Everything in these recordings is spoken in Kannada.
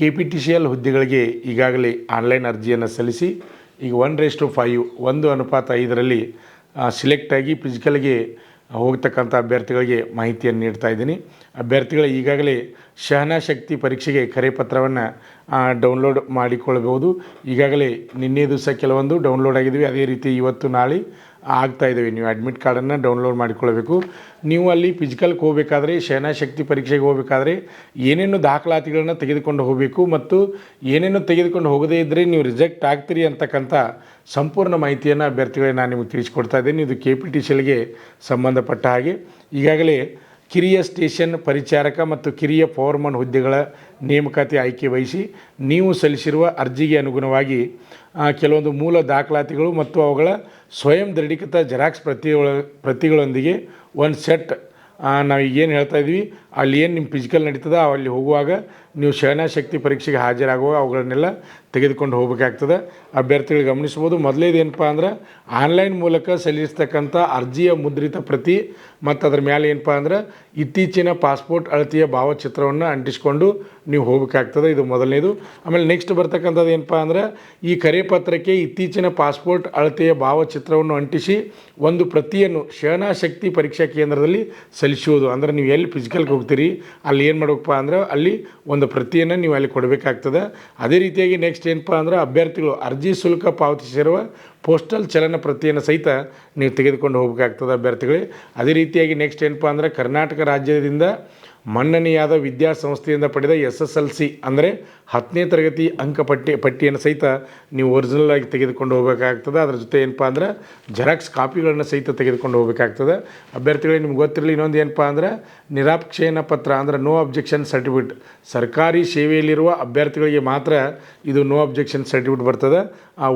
KPTCL ಹುದ್ದೆಗಳಿಗೆ ಈಗಾಗಲೇ ಆನ್ಲೈನ್ ಅರ್ಜಿಯನ್ನು ಸಲ್ಲಿಸಿ ಈಗ 1:5 1:5 ಸಿಲೆಕ್ಟ್ ಆಗಿ ಫಿಸಿಕಲ್ಗೆ ಹೋಗ್ತಕ್ಕಂಥ ಅಭ್ಯರ್ಥಿಗಳಿಗೆ ಮಾಹಿತಿಯನ್ನು ನೀಡ್ತಾ ಇದ್ದೀನಿ. ಅಭ್ಯರ್ಥಿಗಳು ಈಗಾಗಲೇ ಶಹನಶಕ್ತಿ ಪರೀಕ್ಷೆಗೆ ಕರೆಪತ್ರವನ್ನು ಡೌನ್ಲೋಡ್ ಮಾಡಿಕೊಳ್ಳಬಹುದು. ಈಗಾಗಲೇ ನಿನ್ನೆ ದಿವಸ ಕೆಲವೊಂದು ಡೌನ್ಲೋಡ್ ಆಗಿದ್ವಿ, ಅದೇ ರೀತಿ ಇವತ್ತು ನಾಳೆ ಆಗ್ತಾ ಇದ್ದಾವೆ. ನೀವು ಅಡ್ಮಿಟ್ ಕಾರ್ಡನ್ನು ಡೌನ್ಲೋಡ್ ಮಾಡಿಕೊಳ್ಳಬೇಕು. ನೀವು ಅಲ್ಲಿ ಫಿಸಿಕಲ್ಗೆ ಹೋಗಬೇಕಾದ್ರೆ, ಶಹನಶಕ್ತಿ ಪರೀಕ್ಷೆಗೆ ಹೋಗಬೇಕಾದ್ರೆ ಏನೇನು ದಾಖಲಾತಿಗಳನ್ನು ತೆಗೆದುಕೊಂಡು ಹೋಗಬೇಕು ಮತ್ತು ಏನೇನು ತೆಗೆದುಕೊಂಡು ಹೋಗದೇ ಇದ್ದರೆ ನೀವು ರಿಜೆಕ್ಟ್ ಆಗ್ತೀರಿ ಅಂತಕ್ಕಂಥ ಸಂಪೂರ್ಣ ಮಾಹಿತಿಯನ್ನು ಅಭ್ಯರ್ಥಿಗಳಿಗೆ ನಾನು ನಿಮಗೆ ತಿಳಿಸ್ಕೊಡ್ತಾ ಇದ್ದೀನಿ. ಇದು KPTCLಗೆ ಸಂಬಂಧಪಟ್ಟ ಹಾಗೆ ಈಗಾಗಲೇ ಕಿರಿಯ ಸ್ಟೇಷನ್ ಪರಿಚಾರಕ ಮತ್ತು ಕಿರಿಯ ಫೋರ್ಮನ್ ಹುದ್ದೆಗಳ ನೇಮಕಾತಿ ಆಯ್ಕೆ ವಹಿಸಿ ನೀವು ಸಲ್ಲಿಸಿರುವ ಅರ್ಜಿಗೆ ಅನುಗುಣವಾಗಿ ಕೆಲವೊಂದು ಮೂಲ ದಾಖಲಾತಿಗಳು ಮತ್ತು ಅವುಗಳ ಸ್ವಯಂ ದೃಢೀಕೃತ ಜೆರಾಕ್ಸ್ ಪ್ರತಿಗಳೊಂದಿಗೆ ಒಂದು ಸೆಟ್ ನಾವು ಏನು ಹೇಳ್ತಾ ಇದ್ವಿ, ಅಲ್ಲಿ ಏನು ನಿಮ್ಮ ಫಿಸಿಕಲ್ ನಡೀತದೆ ಅಲ್ಲಿ ಹೋಗುವಾಗ ನೀವು ಶಹನಶಕ್ತಿ ಪರೀಕ್ಷೆಗೆ ಹಾಜರಾಗುವಾಗ ಅವುಗಳನ್ನೆಲ್ಲ ತೆಗೆದುಕೊಂಡು ಹೋಗಬೇಕಾಗ್ತದೆ. ಅಭ್ಯರ್ಥಿಗಳು ಗಮನಿಸ್ಬೋದು. ಮೊದಲೇದು ಏನಪ್ಪ ಅಂದ್ರೆ ಆನ್ಲೈನ್ ಮೂಲಕ ಸಲ್ಲಿಸ್ತಕ್ಕಂಥ ಅರ್ಜಿಯ ಮುದ್ರಿತ ಪ್ರತಿ ಮತ್ತು ಅದ್ರ ಮೇಲೆ ಏನಪ್ಪ ಅಂದ್ರೆ ಇತ್ತೀಚಿನ ಪಾಸ್ಪೋರ್ಟ್ ಅಳತೆಯ ಭಾವಚಿತ್ರವನ್ನು ಅಂಟಿಸ್ಕೊಂಡು ನೀವು ಹೋಗಬೇಕಾಗ್ತದೆ. ಇದು ಮೊದಲನೇದು. ಆಮೇಲೆ ನೆಕ್ಸ್ಟ್ ಬರ್ತಕ್ಕಂಥದ್ದು ಏನಪ್ಪ ಅಂದ್ರೆ ಈ ಕರೆಪತ್ರಕ್ಕೆ ಇತ್ತೀಚಿನ ಪಾಸ್ಪೋರ್ಟ್ ಅಳತೆಯ ಭಾವಚಿತ್ರವನ್ನು ಅಂಟಿಸಿ ಒಂದು ಪ್ರತಿಯನ್ನು ಶಹನಶಕ್ತಿ ಪರೀಕ್ಷಾ ಕೇಂದ್ರದಲ್ಲಿ ಸಲ್ಲಿಸುವುದು. ಅಂದರೆ ನೀವು ಎಲ್ಲಿ ಫಿಸಿಕಲ್ಗೆ ಹೋಗ್ತೀರಿ ಅಲ್ಲಿ ಏನು ಮಾಡಬೇಕಪ್ಪ ಅಂದ್ರೆ ಅಲ್ಲಿ ಒಂದು ಪ್ರತಿಯನ್ನು ನೀವು ಅಲ್ಲಿ ಕೊಡಬೇಕಾಗ್ತದೆ. ಅದೇ ರೀತಿಯಾಗಿ ನೆಕ್ಸ್ಟ್ ಏನಪ್ಪ ಅಂದ್ರೆ ಅಭ್ಯರ್ಥಿಗಳು ಅರ್ಜಿ ಶುಲ್ಕ ಪಾವತಿಸಿರುವ ಪೋಸ್ಟಲ್ ಚಲನ ಪ್ರತಿಯನ್ನು ಸಹಿತ ನೀವು ತೆಗೆದುಕೊಂಡು ಹೋಗಬೇಕಾಗ್ತದೆ ಅಭ್ಯರ್ಥಿಗಳೇ. ಅದೇ ರೀತಿಯಾಗಿ ನೆಕ್ಸ್ಟ್ ಏನಪ್ಪ ಅಂದ್ರೆ ಕರ್ನಾಟಕ ರಾಜ್ಯದಿಂದ ಮನ್ನಣೆಯಾದ ವಿದ್ಯಾಸಂಸ್ಥೆಯಿಂದ ಪಡೆದ SSLC ಅಂದರೆ 10ನೇ ತರಗತಿ ಪಟ್ಟಿಯನ್ನು ಸಹಿತ ನೀವು ಒರಿಜಿನಲ್ ಆಗಿ ತೆಗೆದುಕೊಂಡು ಹೋಗಬೇಕಾಗ್ತದೆ. ಅದರ ಜೊತೆ ಏನಪ್ಪ ಅಂದ್ರೆ ಜೆರಾಕ್ಸ್ ಕಾಪಿಗಳನ್ನು ಸಹಿತ ತೆಗೆದುಕೊಂಡು ಹೋಗಬೇಕಾಗ್ತದೆ. ಅಭ್ಯರ್ಥಿಗಳಿಗೆ ನಿಮ್ಗೆ ಗೊತ್ತಿರಲಿ ಇನ್ನೊಂದು ಏನಪ್ಪ ಅಂದ್ರೆ ನಿರಾಕ್ಷೇಪಣಾ ಪತ್ರ ಅಂದರೆ ನೋ ಅಬ್ಜೆಕ್ಷನ್ ಸರ್ಟಿಫಿಕೇಟ್. ಸರ್ಕಾರಿ ಸೇವೆಯಲ್ಲಿರುವ ಅಭ್ಯರ್ಥಿಗಳಿಗೆ ಮಾತ್ರ ಇದು ನೋ ಅಬ್ಜೆಕ್ಷನ್ ಸರ್ಟಿಫಿಕೇಟ್ ಬರ್ತದೆ.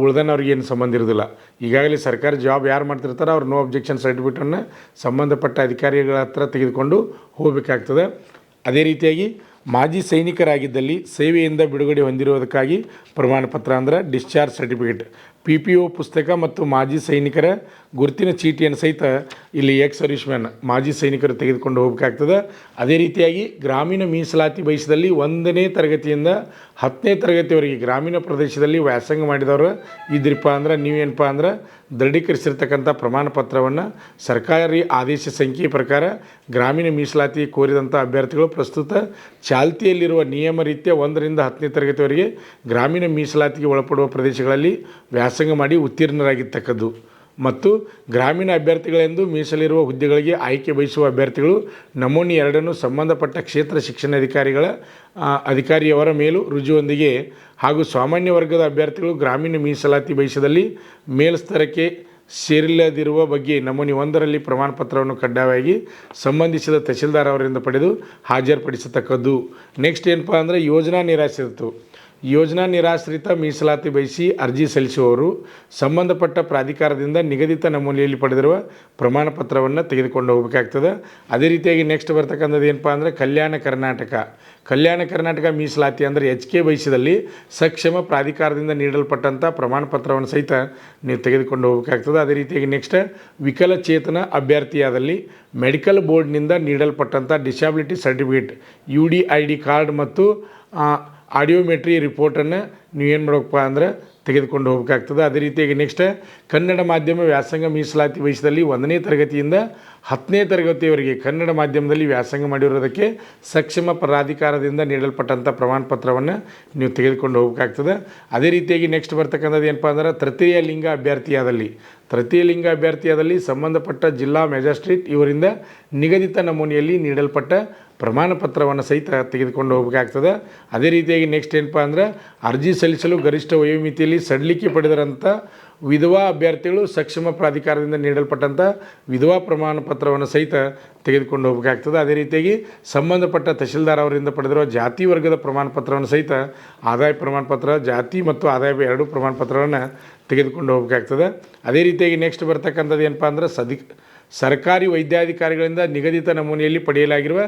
ಉಳ್ದನವ್ರಿಗೆ ಏನು ಸಂಬಂಧ ಇರೋದಿಲ್ಲ. ಈಗಾಗಲೇ ಸರ್ಕಾರಿ ಜಾಬ್ ಯಾರು ಮಾಡ್ತಿರ್ತಾರೆ ಅವ್ರು ನೋ ಅಬ್ಜೆಕ್ಷನ್ ಸರ್ಟಿಫಿಕೇಟನ್ನು ಸಂಬಂಧಪಟ್ಟ ಅಧಿಕಾರಿಗಳ ಹತ್ರ ತೆಗೆದುಕೊಂಡು ಹೋಗಬೇಕಾಗ್ತದೆ. ಅದೇ ರೀತಿಯಾಗಿ ಮಾಜಿ ಸೈನಿಕರಾಗಿದ್ದಲ್ಲಿ ಸೇವೆಯಿಂದ ಬಿಡುಗಡೆ ಹೊಂದಿರುವುದಕ್ಕಾಗಿ ಪ್ರಮಾಣಪತ್ರ ಅಂದರೆ ಡಿಸ್ಚಾರ್ಜ್ ಸರ್ಟಿಫಿಕೇಟ್, PPO ಪುಸ್ತಕ ಮತ್ತು ಮಾಜಿ ಸೈನಿಕರ ಗುರುತಿನ ಚೀಟಿಯನ್ನು ಸಹಿತ ಇಲ್ಲಿ ಎಕ್ಸ್ ಸರ್ವಿಸ್ಮ್ಯಾನ್ ಮಾಜಿ ಸೈನಿಕರು ತೆಗೆದುಕೊಂಡು ಹೋಗಬೇಕಾಗ್ತದೆ. ಅದೇ ರೀತಿಯಾಗಿ ಗ್ರಾಮೀಣ ಮೀಸಲಾತಿ ಬಯಸಿದಲ್ಲಿ 1ನೇ ತರಗತಿಯಿಂದ 10ನೇ ತರಗತಿವರೆಗೆ ಗ್ರಾಮೀಣ ಪ್ರದೇಶದಲ್ಲಿ ವ್ಯಾಸಂಗ ಮಾಡಿದವರು ಇದ್ರಿಪ್ಪ ಅಂದ್ರೆ ನೀವೇನಪ್ಪ ಅಂದ್ರೆ ದೃಢೀಕರಿಸಿರ್ತಕ್ಕಂಥ ಪ್ರಮಾಣಪತ್ರವನ್ನು ಸರ್ಕಾರಿ ಆದೇಶ ಸಂಖ್ಯೆ ಪ್ರಕಾರ ಗ್ರಾಮೀಣ ಮೀಸಲಾತಿ ಕೋರಿದಂಥ ಅಭ್ಯರ್ಥಿಗಳು ಪ್ರಸ್ತುತ ಚಾಲ್ತಿಯಲ್ಲಿರುವ ನಿಯಮ ರೀತ್ಯ 1ರಿಂದ 10ನೇ ತರಗತಿವರೆಗೆ ಗ್ರಾಮೀಣ ಮೀಸಲಾತಿಗೆ ಒಳಪಡುವ ಪ್ರದೇಶಗಳಲ್ಲಿ ವ್ಯಾಸಂಗ ಮಾಡಿ ಉತ್ತೀರ್ಣರಾಗಿರ್ತಕ್ಕದ್ದು ಮತ್ತು ಗ್ರಾಮೀಣ ಅಭ್ಯರ್ಥಿಗಳೆಂದು ಮೀಸಲಿರುವ ಹುದ್ದೆಗಳಿಗೆ ಆಯ್ಕೆ ಬಯಸುವ ಅಭ್ಯರ್ಥಿಗಳು ನಮೂನೆ 2 ಸಂಬಂಧಪಟ್ಟ ಕ್ಷೇತ್ರ ಅಧಿಕಾರಿಯವರ ಮೇಲೂ ರುಜುವೊಂದಿಗೆ ಹಾಗೂ ಸಾಮಾನ್ಯ ವರ್ಗದ ಅಭ್ಯರ್ಥಿಗಳು ಗ್ರಾಮೀಣ ಮೀಸಲಾತಿ ಬಯಸಿದಲ್ಲಿ ಮೇಲ್ಸ್ತರಕ್ಕೆ ಸೇರಿಲ್ಲದಿರುವ ಬಗ್ಗೆ ನಮೂನೆ 1ರಲ್ಲಿ ಪ್ರಮಾಣಪತ್ರವನ್ನು ಕಡ್ಡಾಯವಾಗಿ ಸಂಬಂಧಿಸಿದ ತಹಸೀಲ್ದಾರ್ ಅವರಿಂದ ಪಡೆದು ಹಾಜರುಪಡಿಸತಕ್ಕದ್ದು. ನೆಕ್ಸ್ಟ್ ಏನಪ್ಪ ಅಂದರೆ ಯೋಜನಾ ನಿರಾಶ್ರಿತ ಮೀಸಲಾತಿ ಬಯಸಿ ಅರ್ಜಿ ಸಲ್ಲಿಸುವವರು ಸಂಬಂಧಪಟ್ಟ ಪ್ರಾಧಿಕಾರದಿಂದ ನಿಗದಿತ ನಮೂನೆಯಲ್ಲಿ ಪಡೆದಿರುವ ಪ್ರಮಾಣಪತ್ರವನ್ನು ತೆಗೆದುಕೊಂಡು ಹೋಗಬೇಕಾಗ್ತದೆ. ಅದೇ ರೀತಿಯಾಗಿ ನೆಕ್ಸ್ಟ್ ಬರ್ತಕ್ಕಂಥದ್ದು ಏನಪ್ಪ ಅಂದರೆ ಕಲ್ಯಾಣ ಕರ್ನಾಟಕ ಮೀಸಲಾತಿ ಅಂದರೆ HK ಬಯಸಿದಲ್ಲಿ ಸಕ್ಷಮ ಪ್ರಾಧಿಕಾರದಿಂದ ನೀಡಲ್ಪಟ್ಟಂಥ ಪ್ರಮಾಣಪತ್ರವನ್ನು ಸಹಿತ ನೀವು ತೆಗೆದುಕೊಂಡು ಹೋಗಬೇಕಾಗ್ತದೆ. ಅದೇ ರೀತಿಯಾಗಿ ನೆಕ್ಸ್ಟ್ ವಿಕಲಚೇತನ ಅಭ್ಯರ್ಥಿಯಾದಲ್ಲಿ ಮೆಡಿಕಲ್ ಬೋರ್ಡ್ನಿಂದ ನೀಡಲ್ಪಟ್ಟಂಥ ಡಿಸಬಿಲಿಟಿ ಸರ್ಟಿಫಿಕೇಟ್, UDID ಕಾರ್ಡ್ ಮತ್ತು ಆಡಿಯೋಮೆಟ್ರಿ ರಿಪೋರ್ಟನ್ನು ನೀವೇನು ಮಾಡಬೇಕಪ್ಪ ಅಂದ್ರೆ ತೆಗೆದುಕೊಂಡು ಹೋಗಬೇಕಾಗ್ತದೆ. ಅದೇ ರೀತಿಯಾಗಿ ನೆಕ್ಸ್ಟ್ ಕನ್ನಡ ಮಾಧ್ಯಮ ವ್ಯಾಸಂಗ ಮೀಸಲಾತಿ ವಯಸ್ಸಲ್ಲಿ 1ನೇ ತರಗತಿಯಿಂದ 10ನೇ ತರಗತಿಯವರೆಗೆ ಕನ್ನಡ ಮಾಧ್ಯಮದಲ್ಲಿ ವ್ಯಾಸಂಗ ಮಾಡಿರೋದಕ್ಕೆ ಸಕ್ಷಮ ಪ್ರಾಧಿಕಾರದಿಂದ ನೀಡಲ್ಪಟ್ಟಂಥ ಪ್ರಮಾಣಪತ್ರವನ್ನು ನೀವು ತೆಗೆದುಕೊಂಡು ಹೋಗಬೇಕಾಗ್ತದೆ. ಅದೇ ರೀತಿಯಾಗಿ ನೆಕ್ಸ್ಟ್ ಬರ್ತಕ್ಕಂಥದ್ದು ಏನಪ್ಪ ಅಂದ್ರೆ ತೃತೀಯ ಲಿಂಗ ಅಭ್ಯರ್ಥಿಯಾದಲ್ಲಿ ಸಂಬಂಧಪಟ್ಟ ಜಿಲ್ಲಾ ಮ್ಯಾಜಿಸ್ಟ್ರೇಟ್ ಇವರಿಂದ ನಿಗದಿತ ನಮೂನೆಯಲ್ಲಿ ನೀಡಲ್ಪಟ್ಟ ಪ್ರಮಾಣಪತ್ರವನ್ನು ಸಹಿತ ತೆಗೆದುಕೊಂಡು ಹೋಗಬೇಕಾಗ್ತದೆ. ಅದೇ ರೀತಿಯಾಗಿ ನೆಕ್ಸ್ಟ್ ಏನಪ್ಪ ಅಂದ್ರೆ ಅರ್ಜಿ ಸಲ್ಲಿಸಲು ಗರಿಷ್ಠ ವಯೋಮಿತಿಯಲ್ಲಿ ಸಡಿಲಿಕೆ ಪಡೆದಿರೋಂಥ ವಿಧವಾ ಅಭ್ಯರ್ಥಿಗಳು ಸಕ್ಷಮ ಪ್ರಾಧಿಕಾರದಿಂದ ನೀಡಲ್ಪಟ್ಟಂಥ ವಿಧವಾ ಪ್ರಮಾಣಪತ್ರವನ್ನು ಸಹಿತ ತೆಗೆದುಕೊಂಡು ಹೋಗಬೇಕಾಗ್ತದೆ. ಅದೇ ರೀತಿಯಾಗಿ ಸಂಬಂಧಪಟ್ಟ ತಹಸೀಲ್ದಾರ್ ಅವರಿಂದ ಪಡೆದಿರುವ ಜಾತಿ ವರ್ಗದ ಪ್ರಮಾಣಪತ್ರವನ್ನು ಸಹಿತ ಆದಾಯ ಪ್ರಮಾಣಪತ್ರ, ಜಾತಿ ಮತ್ತು ಆದಾಯ 2 ಪ್ರಮಾಣಪತ್ರವನ್ನು ತೆಗೆದುಕೊಂಡು ಹೋಗಬೇಕಾಗ್ತದೆ. ಅದೇ ರೀತಿಯಾಗಿ ನೆಕ್ಸ್ಟ್ ಬರ್ತಕ್ಕಂಥದ್ದು ಏನಪ್ಪ ಅಂದ್ರೆ ಸರ್ಕಾರಿ ವೈದ್ಯಾಧಿಕಾರಿಗಳಿಂದ ನಿಗದಿತ ನಮೂನೆಯಲ್ಲಿ ಪಡೆಯಲಾಗಿರುವ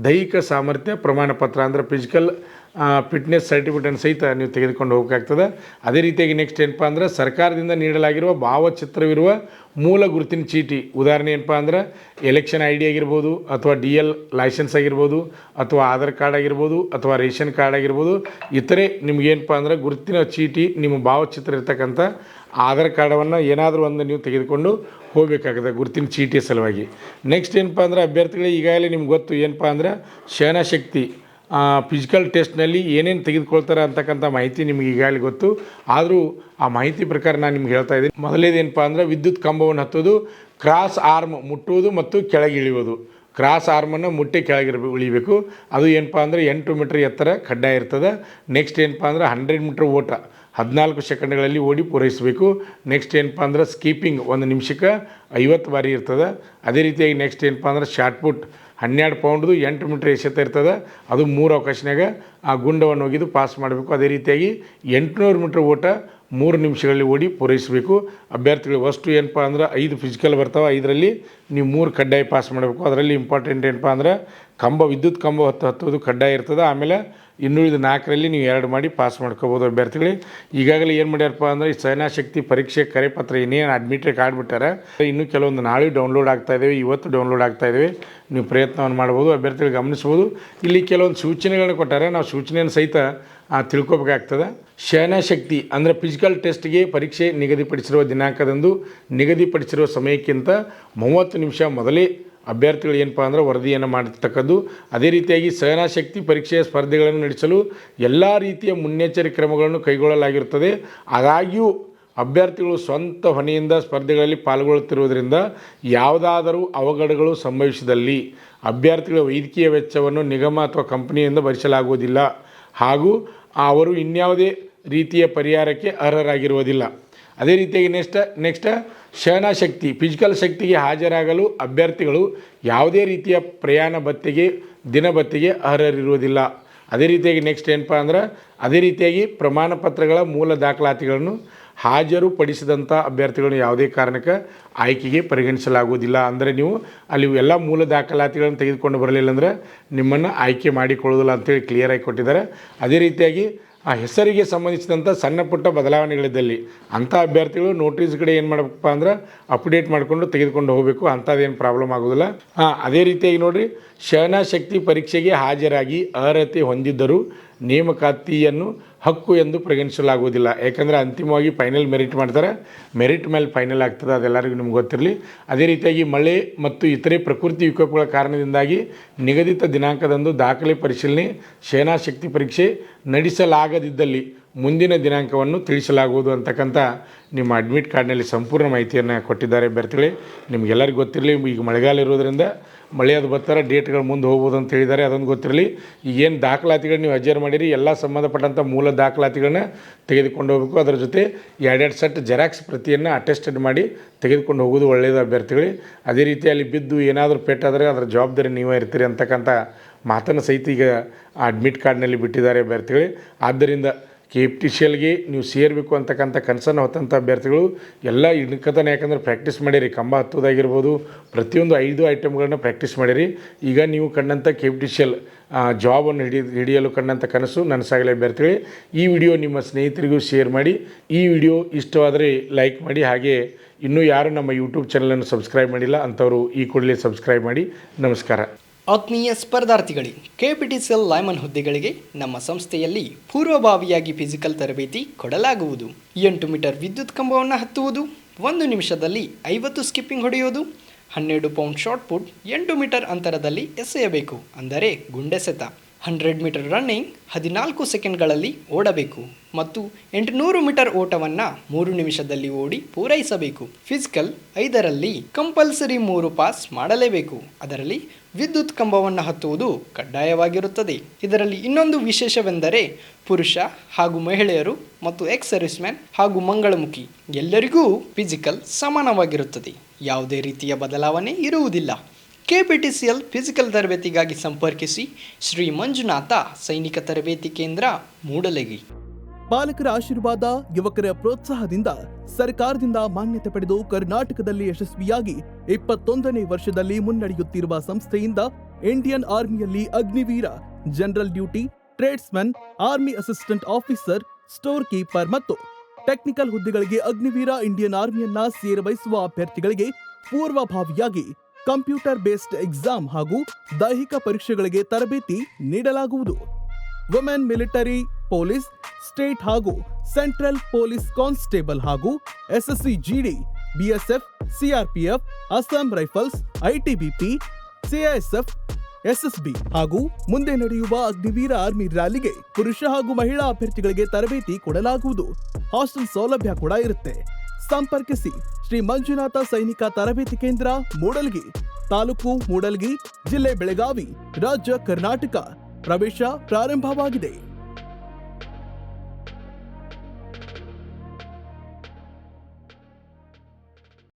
ದೈಹಿಕ ಸಾಮರ್ಥ್ಯ ಪ್ರಮಾಣಪತ್ರ ಅಂದರೆ ಫಿಸಿಕಲ್ ಫಿಟ್ನೆಸ್ ಸರ್ಟಿಫಿಕೇಟನ್ನು ಸಹಿತ ನೀವು ತೆಗೆದುಕೊಂಡು ಹೋಗಬೇಕಾಗ್ತದೆ. ಅದೇ ರೀತಿಯಾಗಿ ನೆಕ್ಸ್ಟ್ ಏನಪ್ಪ ಅಂದ್ರೆ ಸರ್ಕಾರದಿಂದ ನೀಡಲಾಗಿರುವ ಭಾವಚಿತ್ರವಿರುವ ಮೂಲ ಗುರುತಿನ ಚೀಟಿ, ಉದಾಹರಣೆ ಏನಪ್ಪ ಅಂದ್ರೆ ಎಲೆಕ್ಷನ್ ID ಆಗಿರ್ಬೋದು, ಅಥವಾ DL ಲೈಸೆನ್ಸ್ ಆಗಿರ್ಬೋದು, ಅಥವಾ ಆಧಾರ್ ಕಾರ್ಡ್ ಆಗಿರ್ಬೋದು, ಅಥವಾ ರೇಷನ್ ಕಾರ್ಡ್ ಆಗಿರ್ಬೋದು, ಇತರೆ ನಿಮಗೇನಪ್ಪ ಅಂದ್ರೆ ಗುರುತಿನ ಚೀಟಿ, ನಿಮ್ಮ ಭಾವಚಿತ್ರ ಇರ್ತಕ್ಕಂಥ ಆಧಾರ್ ಕಾರ್ಡವನ್ನು ಏನಾದರೂ ಒಂದು ನೀವು ತೆಗೆದುಕೊಂಡು ಹೋಗಬೇಕಾಗುತ್ತೆ ಗುರುತಿನ ಚೀಟಿಯ ಸಲುವಾಗಿ. ನೆಕ್ಸ್ಟ್ ಏನಪ್ಪ ಅಂದ್ರೆ ಅಭ್ಯರ್ಥಿಗಳಿಗೆ ಈಗಾಗಲೇ ನಿಮ್ಗೆ ಗೊತ್ತು ಏನಪ್ಪ ಅಂದ್ರೆ ಸಹನಶಕ್ತಿ ಫಿಸಿಕಲ್ ಟೆಸ್ಟ್ನಲ್ಲಿ ಏನೇನು ತೆಗೆದುಕೊಳ್ತಾರೆ ಅಂತಕ್ಕಂಥ ಮಾಹಿತಿ ನಿಮ್ಗೆ ಈಗಾಗಲೇ ಗೊತ್ತು. ಆದರೂ ಆ ಮಾಹಿತಿ ಪ್ರಕಾರ ನಾನು ನಿಮ್ಗೆ ಹೇಳ್ತಾ ಇದ್ದೀನಿ. ಮೊದಲೇದೇನಪ್ಪ ಅಂದ್ರೆ ವಿದ್ಯುತ್ ಕಂಬವನ್ನು ಹತ್ತೋದು, ಕ್ರಾಸ್ ಆರ್ಮ್ ಮುಟ್ಟುವುದು ಮತ್ತು ಕೆಳಗೆ ಇಳಿಯೋದು. ಕ್ರಾಸ್ ಆರ್ಮನ್ನು ಮುಟ್ಟಿ ಕೆಳಗೆ ಇಳಿಬೇಕು. ಅದು ಏನಪ್ಪ ಅಂದರೆ 8 ಮೀಟ್ರ್ ಎತ್ತರ ಕಡ್ಡಾಯ ಇರ್ತದೆ. ನೆಕ್ಸ್ಟ್ ಏನಪ್ಪ ಅಂದ್ರೆ 100 ಮೀಟ್ರ್ ಓಟ 14 ಸೆಕೆಂಡ್ಗಳಲ್ಲಿ ಓಡಿ ಪೂರೈಸಬೇಕು. ನೆಕ್ಸ್ಟ್ ಏನಪ್ಪ ಅಂದ್ರೆ ಸ್ಕೀಪಿಂಗ್ 1 ನಿಮಿಷಕ್ಕೆ 50 ಬಾರಿ ಇರ್ತದೆ. ಅದೇ ರೀತಿಯಾಗಿ ನೆಕ್ಸ್ಟ್ ಏನಪ್ಪ ಅಂದ್ರೆ ಶಾರ್ಟ್ ಪುಟ್ 12 ಪೌಂಡ್ದು 8 ಮೀಟ್ರ್ ಎಸೆತ ಇರ್ತದೆ. ಅದು 3 ಅವಕಾಶನಾಗ ಆ ಗುಂಡವನ್ನು ಒಗೆದು ಪಾಸ್ ಮಾಡಬೇಕು. ಅದೇ ರೀತಿಯಾಗಿ 800 ಮೀಟ್ರ್ ಓಟ 3 ನಿಮಿಷಗಳಲ್ಲಿ ಓಡಿ ಪೂರೈಸಬೇಕು. ಅಭ್ಯರ್ಥಿಗಳು ಫಸ್ಟು ಏನಪ್ಪ ಅಂದ್ರೆ 5 ಫಿಸಿಕಲ್ ಬರ್ತಾವೆ, 5ರಲ್ಲಿ ನೀವು 3 ಕಡ್ಡಾಯ ಪಾಸ್ ಮಾಡಬೇಕು. ಅದರಲ್ಲಿ ಇಂಪಾರ್ಟೆಂಟ್ ಏನಪ್ಪ ಅಂದ್ರೆ ವಿದ್ಯುತ್ ಕಂಬ ಹತ್ತೋದು ಕಡ್ಡಾಯ ಇರ್ತದೆ. ಆಮೇಲೆ ಇನ್ನುಳಿದ 4ರಲ್ಲಿ ನೀವು 2 ಮಾಡಿ ಪಾಸ್ ಮಾಡ್ಕೋಬೋದು ಅಭ್ಯರ್ಥಿಗಳಿಗೆ. ಈಗಾಗಲೇ ಏನು ಮಾಡ್ಯಾರಪ್ಪ ಅಂದರೆ ಈ ಸಹನಶಕ್ತಿ ಪರೀಕ್ಷೆ ಕರೆಪತ್ರ ಇನ್ನೇನು ಅಡ್ಮಿಟ್ಗೆ ಕಾಡ್ಬಿಟ್ಟಾರೆ. ಇನ್ನೂ ಕೆಲವೊಂದು ನಾಳೆ ಡೌನ್ಲೋಡ್ ಆಗ್ತಾಯಿದ್ದೇವೆ, ಇವತ್ತು ಡೌನ್ಲೋಡ್ ಆಗ್ತಾಯಿದ್ದೇವೆ. ನೀವು ಪ್ರಯತ್ನವನ್ನು ಮಾಡ್ಬೋದು, ಅಭ್ಯರ್ಥಿಗಳು ಗಮನಿಸ್ಬೋದು. ಇಲ್ಲಿ ಕೆಲವೊಂದು ಸೂಚನೆಗಳನ್ನ ಕೊಟ್ಟಾರೆ, ನಾವು ಸೂಚನೆಯನ್ನು ಸಹಿತ ತಿಳ್ಕೊಬೇಕಾಗ್ತದೆ. ಸಹನಶಕ್ತಿ ಅಂದರೆ ಫಿಸಿಕಲ್ ಟೆಸ್ಟ್ಗೆ ಪರೀಕ್ಷೆ ನಿಗದಿಪಡಿಸಿರುವ ದಿನಾಂಕದಂದು ನಿಗದಿಪಡಿಸಿರುವ ಸಮಯಕ್ಕಿಂತ 30 ನಿಮಿಷ ಮೊದಲೇ ಅಭ್ಯರ್ಥಿಗಳು ಏನಪ್ಪ ಅಂದ್ರೆ ವರದಿಯನ್ನು ಮಾಡಿರ್ತಕ್ಕದ್ದು. ಅದೇ ರೀತಿಯಾಗಿ ಸಹನಶಕ್ತಿ ಪರೀಕ್ಷೆಯ ಸ್ಪರ್ಧೆಗಳನ್ನು ನಡೆಸಲು ಎಲ್ಲ ರೀತಿಯ ಮುನ್ನೆಚ್ಚರಿಕೆ ಕ್ರಮಗಳನ್ನು ಕೈಗೊಳ್ಳಲಾಗಿರುತ್ತದೆ. ಆದಾಗ್ಯೂ ಅಭ್ಯರ್ಥಿಗಳು ಸ್ವಂತ ಹೊಣೆಯಿಂದ ಸ್ಪರ್ಧೆಗಳಲ್ಲಿ ಪಾಲ್ಗೊಳ್ಳುತ್ತಿರುವುದರಿಂದ ಯಾವುದಾದರೂ ಅವಘಡಗಳು ಸಂಭವಿಸಿದಲ್ಲಿ ಅಭ್ಯರ್ಥಿಗಳ ವೈದ್ಯಕೀಯ ವೆಚ್ಚವನ್ನು ನಿಗಮ ಅಥವಾ ಕಂಪನಿಯಿಂದ ಭರಿಸಲಾಗುವುದಿಲ್ಲ ಹಾಗೂ ಅವರು ಇನ್ಯಾವುದೇ ರೀತಿಯ ಪರಿಹಾರಕ್ಕೆ ಅರ್ಹರಾಗಿರುವುದಿಲ್ಲ. ಅದೇ ರೀತಿಯಾಗಿ ನೆಕ್ಸ್ಟ್ ಸಹನಶಕ್ತಿ ಫಿಸಿಕಲ್ ಶಕ್ತಿಗೆ ಹಾಜರಾಗಲು ಅಭ್ಯರ್ಥಿಗಳು ಯಾವುದೇ ರೀತಿಯ ಪ್ರಯಾಣ ಭತ್ಯೆಗೆ ದಿನ ಭತ್ಯೆಗೆ ಅರ್ಹರಿರುವುದಿಲ್ಲ. ಅದೇ ರೀತಿಯಾಗಿ ನೆಕ್ಸ್ಟ್ ಏನಪ್ಪ ಅಂದ್ರೆ ಅದೇ ರೀತಿಯಾಗಿ ಪ್ರಮಾಣ ಪತ್ರಗಳ ಮೂಲ ದಾಖಲಾತಿಗಳನ್ನು ಹಾಜರುಪಡಿಸಿದಂಥ ಅಭ್ಯರ್ಥಿಗಳನ್ನು ಯಾವುದೇ ಕಾರಣಕ್ಕೆ ಆಯ್ಕೆಗೆ ಪರಿಗಣಿಸಲಾಗುವುದಿಲ್ಲ. ಅಂದರೆ ನೀವು ಅಲ್ಲಿ ಎಲ್ಲ ಮೂಲ ದಾಖಲಾತಿಗಳನ್ನು ತೆಗೆದುಕೊಂಡು ಬರಲಿಲ್ಲ ಅಂದರೆ ನಿಮ್ಮನ್ನು ಆಯ್ಕೆ ಮಾಡಿಕೊಳ್ಳೋದಿಲ್ಲ ಅಂತೇಳಿ ಕ್ಲಿಯರಾಗಿ ಕೊಟ್ಟಿದ್ದಾರೆ. ಅದೇ ರೀತಿಯಾಗಿ ಆ ಹೆಸರಿಗೆ ಸಂಬಂಧಿಸಿದಂಥ ಸಣ್ಣ ಪುಟ್ಟ ಬದಲಾವಣೆಗಳಿದ್ದಲ್ಲಿ ಅಂಥ ಅಭ್ಯರ್ಥಿಗಳು ನೋಟಿಸ್ ಕಡೆ ಏನು ಮಾಡಬೇಕಪ್ಪ ಅಂದ್ರೆ ಅಪ್ಡೇಟ್ ಮಾಡಿಕೊಂಡು ತೆಗೆದುಕೊಂಡು ಹೋಗಬೇಕು. ಅಂಥದ್ದೇನು ಪ್ರಾಬ್ಲಮ್ ಆಗೋದಿಲ್ಲ. ಅದೇ ರೀತಿಯಾಗಿ ನೋಡಿರಿ, ಸಹನಶಕ್ತಿ ಪರೀಕ್ಷೆಗೆ ಹಾಜರಾಗಿ ಅರ್ಹತೆ ಹೊಂದಿದ್ದರೂ ನೇಮಕಾತಿಯನ್ನು ಹಕ್ಕು ಎಂದು ಪರಿಗಣಿಸಲಾಗುವುದಿಲ್ಲ. ಯಾಕಂದರೆ ಅಂತಿಮವಾಗಿ ಫೈನಲ್ ಮೆರಿಟ್ ಮಾಡ್ತಾರೆ, ಮೆರಿಟ್ ಮೇಲೆ ಫೈನಲ್ ಆಗ್ತದೆ, ಅದೆಲ್ಲರಿಗೂ ನಿಮ್ಗೆ ಗೊತ್ತಿರಲಿ. ಅದೇ ರೀತಿಯಾಗಿ ಮಳೆ ಮತ್ತು ಇತರೆ ಪ್ರಕೃತಿ ವಿಕೋಪಗಳ ಕಾರಣದಿಂದಾಗಿ ನಿಗದಿತ ದಿನಾಂಕದಂದು ದಾಖಲೆ ಪರಿಶೀಲನೆ ಸಹನಶಕ್ತಿ ಪರೀಕ್ಷೆ ನಡೆಸಲಾಗದಿದ್ದಲ್ಲಿ ಮುಂದಿನ ದಿನಾಂಕವನ್ನು ತಿಳಿಸಲಾಗುವುದು ಅಂತಕ್ಕಂಥ ನಿಮ್ಮ ಅಡ್ಮಿಟ್ ಕಾರ್ಡ್ನಲ್ಲಿ ಸಂಪೂರ್ಣ ಮಾಹಿತಿಯನ್ನು ಕೊಟ್ಟಿದ್ದಾರೆ ಅಭ್ಯರ್ಥಿಗಳೇ. ನಿಮಗೆಲ್ಲರಿಗೂ ಗೊತ್ತಿರಲಿ, ಈಗ ಮಳೆಗಾಲ ಇರೋದರಿಂದ ಮಳೆ ಅದು ಬರ್ತಾರೆ, ಡೇಟ್ಗಳು ಮುಂದೆ ಹೋಗ್ಬೋದು ಅಂತ ಹೇಳಿದ್ದಾರೆ, ಅದೊಂದು ಗೊತ್ತಿರಲಿ. ಈಗೇನು ದಾಖಲಾತಿಗಳು ನೀವು ಅಜರ್ ಮಾಡಿರಿ ಎಲ್ಲ ಸಂಬಂಧಪಟ್ಟಂಥ ಮೂಲ ದಾಖಲಾತಿಗಳನ್ನ ತೆಗೆದುಕೊಂಡು ಹೋಗಬೇಕು. ಅದರ ಜೊತೆ 2 ಸೆಟ್ ಜೆರಾಕ್ಸ್ ಪ್ರತಿಯನ್ನು ಅಟೆಸ್ಟೆಡ್ ಮಾಡಿ ತೆಗೆದುಕೊಂಡು ಹೋಗೋದು ಒಳ್ಳೆಯದು ಅಭ್ಯರ್ಥಿಗಳೇ. ಅದೇ ರೀತಿ ಅಲ್ಲಿ ಬಿದ್ದು ಏನಾದರೂ ಪೆಟ್ಟಾದರೆ ಅದರ ಜವಾಬ್ದಾರಿ ನೀವೇ ಇರ್ತೀರಿ ಅಂತಕ್ಕಂಥ ಮಾತನ್ನು ಸಹಿತ ಈಗ ಅಡ್ಮಿಟ್ ಕಾರ್ಡ್ನಲ್ಲಿ ಬಿಟ್ಟಿದ್ದಾರೆ ಅಭ್ಯರ್ಥಿಗಳೇ. ಆದ್ದರಿಂದ KPTCLಗೆ ನೀವು ಸೇರಬೇಕು ಅಂತಕ್ಕಂಥ ಕನಸನ್ನು ಹೊತ್ತಂಥ ಅಭ್ಯರ್ಥಿಗಳು ಎಲ್ಲ ಇನ್ಕತನ, ಯಾಕಂದ್ರೆ ಪ್ರಾಕ್ಟೀಸ್ ಮಾಡಿರಿ, ಕಂಬ ಹತ್ತೋದಾಗಿರ್ಬೋದು, ಪ್ರತಿಯೊಂದು 5 ಐಟಮ್ಗಳನ್ನ ಪ್ರಾಕ್ಟೀಸ್ ಮಾಡಿರಿ. ಈಗ ನೀವು ಕಂಡಂಥ KPTCL ಜಾಬನ್ನು ಹಿಡಿಯಲು ಕಂಡಂಥ ಕನಸು ನನಸಾಗಲಿ ಅಭ್ಯರ್ಥಿಗಳೇ. ಈ ವಿಡಿಯೋ ನಿಮ್ಮ ಸ್ನೇಹಿತರಿಗೂ ಶೇರ್ ಮಾಡಿ. ಈ ವಿಡಿಯೋ ಇಷ್ಟವಾದರೆ ಲೈಕ್ ಮಾಡಿ. ಹಾಗೆ ಇನ್ನೂ ಯಾರು ನಮ್ಮ ಯೂಟ್ಯೂಬ್ ಚಾನಲನ್ನು ಸಬ್ಸ್ಕ್ರೈಬ್ ಮಾಡಿಲ್ಲ ಅಂಥವರು ಈ ಕೂಡಲೇ ಸಬ್ಸ್ಕ್ರೈಬ್ ಮಾಡಿ. ನಮಸ್ಕಾರ. ಆತ್ಮೀಯ ಸ್ಪರ್ಧಾರ್ಥಿಗಳಿಗೆ, KPTCL ಲೈಮನ್ ಹುದ್ದೆಗಳಿಗೆ ನಮ್ಮ ಸಂಸ್ಥೆಯಲ್ಲಿ ಪೂರ್ವಭಾವಿಯಾಗಿ ಫಿಸಿಕಲ್ ತರಬೇತಿ ಕೊಡಲಾಗುವುದು. 8 ಮೀಟರ್ ವಿದ್ಯುತ್ ಕಂಬವನ್ನು ಹತ್ತುವುದು, 1 ನಿಮಿಷದಲ್ಲಿ 50 ಸ್ಕಿಪ್ಪಿಂಗ್ ಹೊಡೆಯುವುದು, 12 ಪೌಂಡ್ ಶಾರ್ಟ್ ಪುಟ್ 8 ಮೀಟರ್ ಅಂತರದಲ್ಲಿ ಎಸೆಯಬೇಕು, ಅಂದರೆ ಗುಂಡೆಸೆತ. 100 ಮೀಟರ್ ರನ್ನಿಂಗ್ 14 ಸೆಕೆಂಡ್ಗಳಲ್ಲಿ ಓಡಬೇಕು ಮತ್ತು 800 ಮೀಟರ್ ಓಟವನ್ನು 3 ನಿಮಿಷದಲ್ಲಿ ಓಡಿ ಪೂರೈಸಬೇಕು. ಫಿಸಿಕಲ್ 5ರಲ್ಲಿ ಕಂಪಲ್ಸರಿ 3 ಪಾಸ್ ಮಾಡಲೇಬೇಕು. ಅದರಲ್ಲಿ ವಿದ್ಯುತ್ ಕಂಬವನ್ನು ಹತ್ತುವುದು ಕಡ್ಡಾಯವಾಗಿರುತ್ತದೆ. ಇದರಲ್ಲಿ ಇನ್ನೊಂದು ವಿಶೇಷವೆಂದರೆ ಪುರುಷ ಹಾಗೂ ಮಹಿಳೆಯರು ಮತ್ತು ಎಕ್ಸ್ ಸರ್ವಿಸ್ಮ್ಯಾನ್ ಹಾಗೂ ಮಂಗಳಮುಖಿ ಎಲ್ಲರಿಗೂ ಫಿಸಿಕಲ್ ಸಮಾನವಾಗಿರುತ್ತದೆ. ಯಾವುದೇ ರೀತಿಯ ಬದಲಾವಣೆ ಇರುವುದಿಲ್ಲ. KPTCL ಫಿಸಿಕಲ್ ತರಬೇತಿಗಾಗಿ ಸಂಪರ್ಕಿಸಿ ಶ್ರೀ ಮಂಜುನಾಥ ಸೈನಿಕ ತರಬೇತಿ ಕೇಂದ್ರ, ಮೂಡಲಗಿ. ಪಾಲಕರ ಆಶೀರ್ವಾದ, ಯುವಕರ ಪ್ರೋತ್ಸಾಹದಿಂದ ಸರ್ಕಾರದಿಂದ ಮಾನ್ಯತೆ ಪಡೆದು ಕರ್ನಾಟಕದಲ್ಲಿ ಯಶಸ್ವಿಯಾಗಿ 21ನೇ ವರ್ಷದಲ್ಲಿ ಮುನ್ನಡೆಯುತ್ತಿರುವ ಸಂಸ್ಥೆಯಿಂದ ಇಂಡಿಯನ್ ಆರ್ಮಿಯಲ್ಲಿ Agniveer, general duty, tradesman, army assistant officer, store keeper ಮತ್ತು ಟೆಕ್ನಿಕಲ್ ಹುದ್ದೆಗಳಿಗೆ ಅಗ್ನಿವೀರ ಇಂಡಿಯನ್ ಆರ್ಮಿಯನ್ನ ಸೇರಬಯಸುವ ಅಭ್ಯರ್ಥಿಗಳಿಗೆ ಪೂರ್ವಭಾವಿಯಾಗಿ ಕಂಪ್ಯೂಟರ್ ಬೇಸ್ಡ್ ಎಕ್ಸಾಮ್ ಹಾಗೂ ದೈಹಿಕ ಪರೀಕ್ಷೆಗಳಿಗೆ ತರಬೇತಿ ನೀಡಲಾಗುವುದು. ವುಮೆನ್ ಮಿಲಿಟರಿ ಪೊಲೀಸ್, ಸ್ಟೇಟ್ ಹಾಗೂ ಸೆಂಟ್ರಲ್ ಪೊಲೀಸ್ ಕಾನ್ಸ್ಟೇಬಲ್ ಹಾಗೂ SSC GD, BSF, CRPF, Assam rifles, ITBP, CISF, SSB ಹಾಗೂ ಮುಂದೆ ನಡೆಯುವ ಅಗ್ನಿವೀರ ಆರ್ಮಿ ರ್ಯಾಲಿಗೆ ಪುರುಷ ಹಾಗೂ ಮಹಿಳಾ ಅಭ್ಯರ್ಥಿಗಳಿಗೆ ತರಬೇತಿ ಕೊಡಲಾಗುವುದು. ಹಾಸ್ಟೆಲ್ ಸೌಲಭ್ಯ ಕೂಡ ಇರುತ್ತೆ. ಸಂಪರ್ಕಿಸಿ ಶ್ರೀ ಮಂಜುನಾಥ ಸೈನಿಕ ತರಬೇತಿ ಕೇಂದ್ರ, ಮೂಡಲ್ಗಿ, ತಾಲೂಕು ಮೂಡಲ್ಗಿ, ಜಿಲ್ಲೆ ಬೆಳಗಾವಿ, ರಾಜ್ಯ ಕರ್ನಾಟಕ. ಪ್ರವೇಶ ಪ್ರಾರಂಭವಾಗಿದೆ.